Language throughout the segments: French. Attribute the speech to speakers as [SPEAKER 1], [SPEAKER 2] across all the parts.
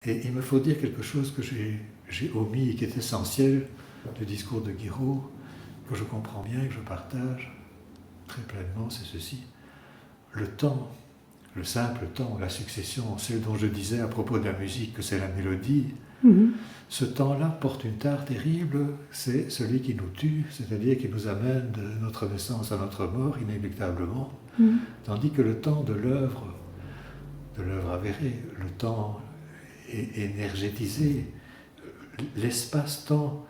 [SPEAKER 1] Et il me faut dire quelque chose que j'ai omis et qui est essentiel du discours de Guiraud, que je comprends bien et que je partage très pleinement, c'est ceci. Le temps, le simple temps, la succession, celle dont je disais à propos de la musique que c'est la mélodie, ce temps-là porte une tare terrible, c'est celui qui nous tue, c'est-à-dire qui nous amène de notre naissance à notre mort inéluctablement, tandis que le temps de l'œuvre avérée, le temps énergétisé, l'espace-temps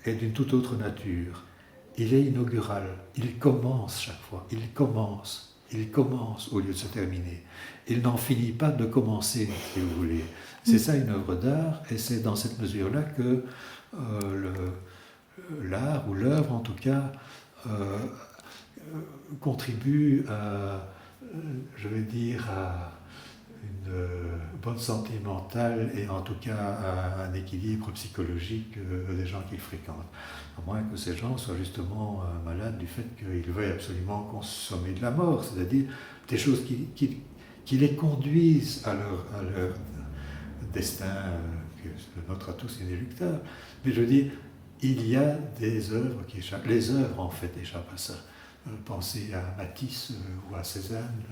[SPEAKER 1] est d'une toute autre nature. Il est inaugural, il commence chaque fois, il commence au lieu de se terminer. Il n'en finit pas de commencer, si vous voulez. C'est ça une œuvre d'art, et c'est dans cette mesure-là que l'art, ou l'œuvre en tout cas, contribue à, je vais dire, à une bonne santé mentale et en tout cas à un équilibre psychologique des gens qu'ils fréquentent. À moins que ces gens soient justement malades du fait qu'ils veuillent absolument consommer de la mort, c'est-à-dire des choses qui les conduisent à leur destin, que le nôtre à tous est inéluctable. Mais je veux dire, il y a des œuvres qui échappent. Les œuvres, en fait, échappent à ça. Pensez à Matisse ou à Cézanne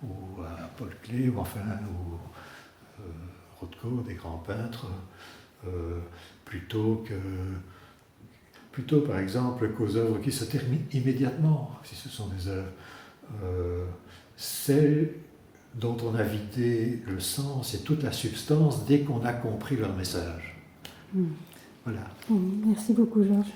[SPEAKER 1] ou à Paul Klee, ou enfin, ou Rothko, des grands peintres, plutôt par exemple qu'aux œuvres qui se terminent immédiatement, si ce sont des œuvres, celles dont on a vidé le sens et toute la substance dès qu'on a compris leur message. Voilà.
[SPEAKER 2] Merci beaucoup, Georges.